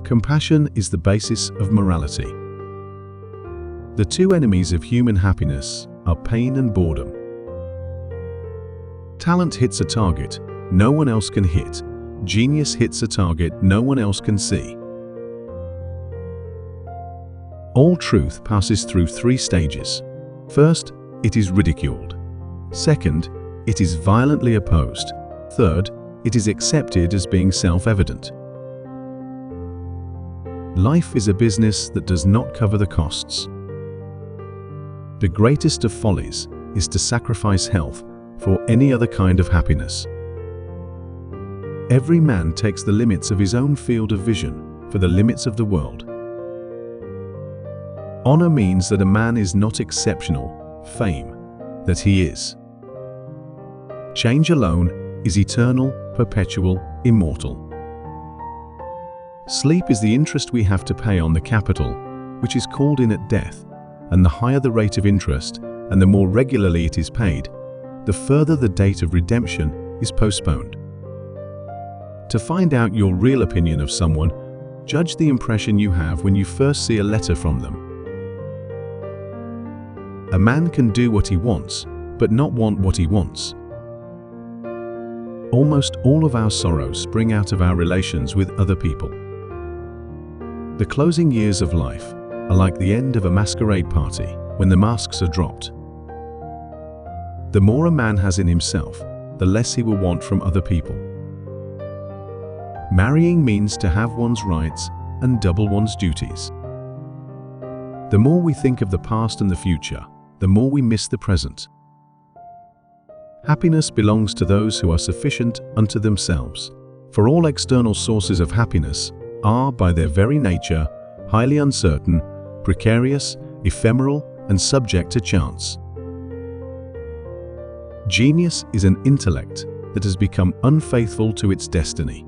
Compassion is the basis of morality. The two enemies of human happiness are pain and boredom. Talent hits a target no one else can hit. Genius hits a target no one else can see. All truth passes through three stages. First, it is ridiculed. Second, it is violently opposed. Third, it is accepted as being self-evident. Life is a business that does not cover the costs. The greatest of follies is to sacrifice health for any other kind of happiness. Every man takes the limits of his own field of vision for the limits of the world. Honor means that a man is not exceptional, fame, that he is. Change alone is eternal, perpetual, immortal. Sleep is the interest we have to pay on the capital, which is called in at death, and the higher the rate of interest and the more regularly it is paid, the further the date of redemption is postponed. To find out your real opinion of someone, judge the impression you have when you first see a letter from them. A man can do what he wants, but not want what he wants. Almost all of our sorrows spring out of our relations with other people. The closing years of life are like the end of a masquerade party when the masks are dropped. The more a man has in himself, the less he will want from other people. Marrying means to have one's rights and double one's duties. The more we think of the past and the future, the more we miss the present. Happiness belongs to those who are sufficient unto themselves, for all external sources of happiness are, by their very nature, highly uncertain, precarious, ephemeral, and subject to chance. Genius is an intellect that has become unfaithful to its destiny.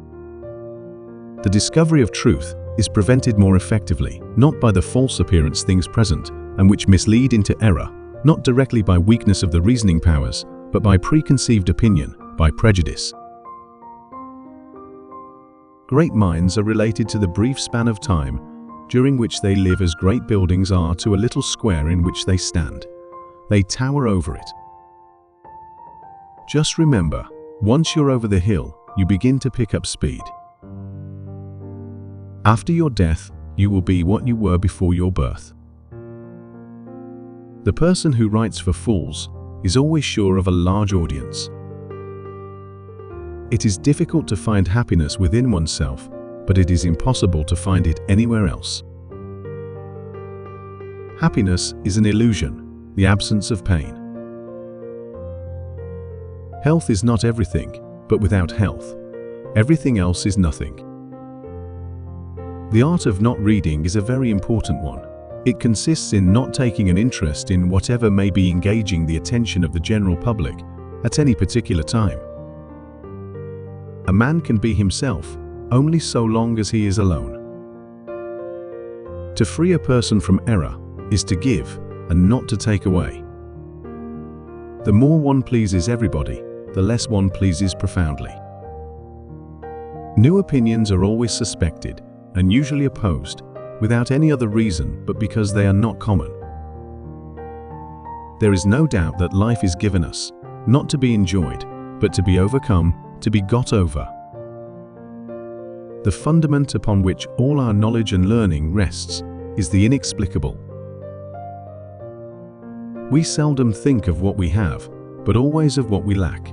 The discovery of truth is prevented more effectively, not by the false appearance things present, and which mislead into error, not directly by weakness of the reasoning powers, but by preconceived opinion, by prejudice. Great minds are related to the brief span of time during which they live as great buildings are to a little square in which they stand. They tower over it. Just remember, once you're over the hill, you begin to pick up speed. After your death, you will be what you were before your birth. The person who writes for fools is always sure of a large audience. It is difficult to find happiness within oneself, but it is impossible to find it anywhere else. Happiness is an illusion, the absence of pain. Health is not everything, but without health, everything else is nothing. The art of not reading is a very important one. It consists in not taking an interest in whatever may be engaging the attention of the general public at any particular time. A man can be himself only so long as he is alone. To free a person from error is to give and not to take away. The more one pleases everybody, the less one pleases profoundly. New opinions are always suspected and usually opposed, without any other reason but because they are not common. There is no doubt that life is given us, not to be enjoyed, but to be overcome, to be got over. The fundament upon which all our knowledge and learning rests is the inexplicable. We seldom think of what we have, but always of what we lack.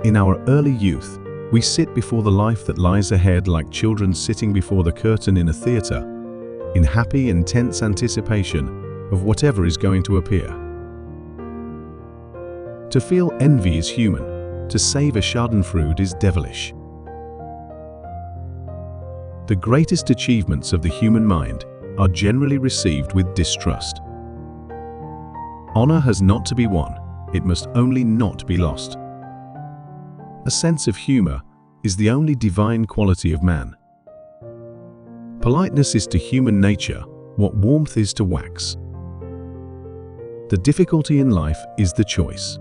In our early youth, we sit before the life that lies ahead like children sitting before the curtain in a theater, in happy, intense anticipation of whatever is going to appear. To feel envy is human, to save a schadenfreude is devilish. The greatest achievements of the human mind are generally received with distrust. Honor has not to be won, it must only not be lost. A sense of humor is the only divine quality of man. Politeness is to human nature what warmth is to wax. The difficulty in life is the choice.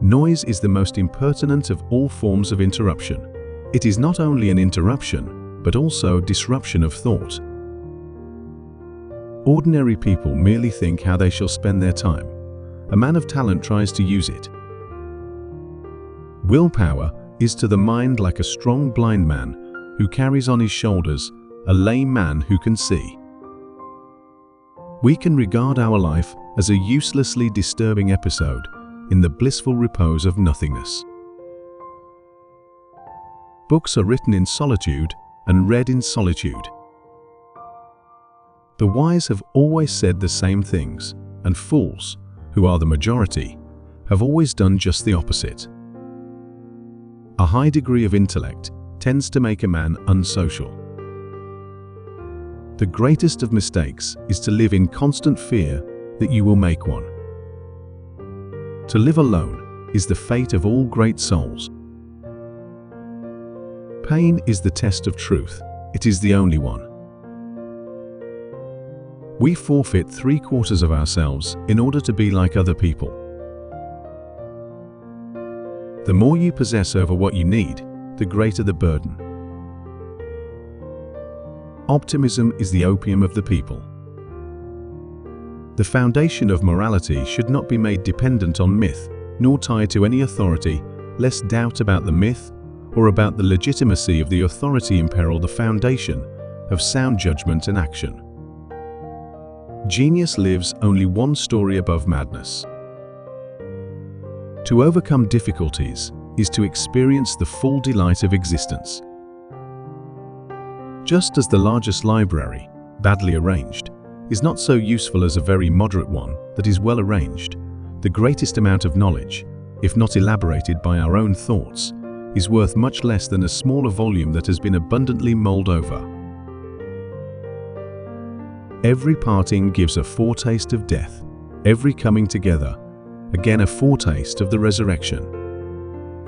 Noise is the most impertinent of all forms of interruption. It is not only an interruption, but also disruption of thought. Ordinary people merely think how they shall spend their time. A man of talent tries to use it. Willpower is to the mind like a strong blind man who carries on his shoulders a lame man who can see. We can regard our life as a uselessly disturbing episode in the blissful repose of nothingness. Books are written in solitude and read in solitude. The wise have always said the same things, and fools, who are the majority, have always done just the opposite. A high degree of intellect tends to make a man unsocial. The greatest of mistakes is to live in constant fear that you will make one. To live alone is the fate of all great souls. Pain is the test of truth. It is the only one. We forfeit 3/4 of ourselves in order to be like other people. The more you possess over what you need, the greater the burden. Optimism is the opium of the people. The foundation of morality should not be made dependent on myth, nor tied to any authority, lest doubt about the myth or about the legitimacy of the authority imperil the foundation of sound judgment and action. Genius lives only one story above madness. To overcome difficulties is to experience the full delight of existence. Just as the largest library, badly arranged, is not so useful as a very moderate one that is well arranged, the greatest amount of knowledge, if not elaborated by our own thoughts, is worth much less than a smaller volume that has been abundantly mulled over. Every parting gives a foretaste of death, every coming together, again a foretaste of the resurrection.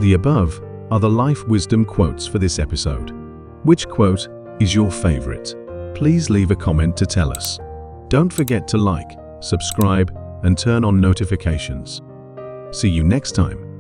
The above are the life wisdom quotes for this episode. Which quote is your favorite? Please leave a comment to tell us. Don't forget to like, subscribe, and turn on notifications. See you next time.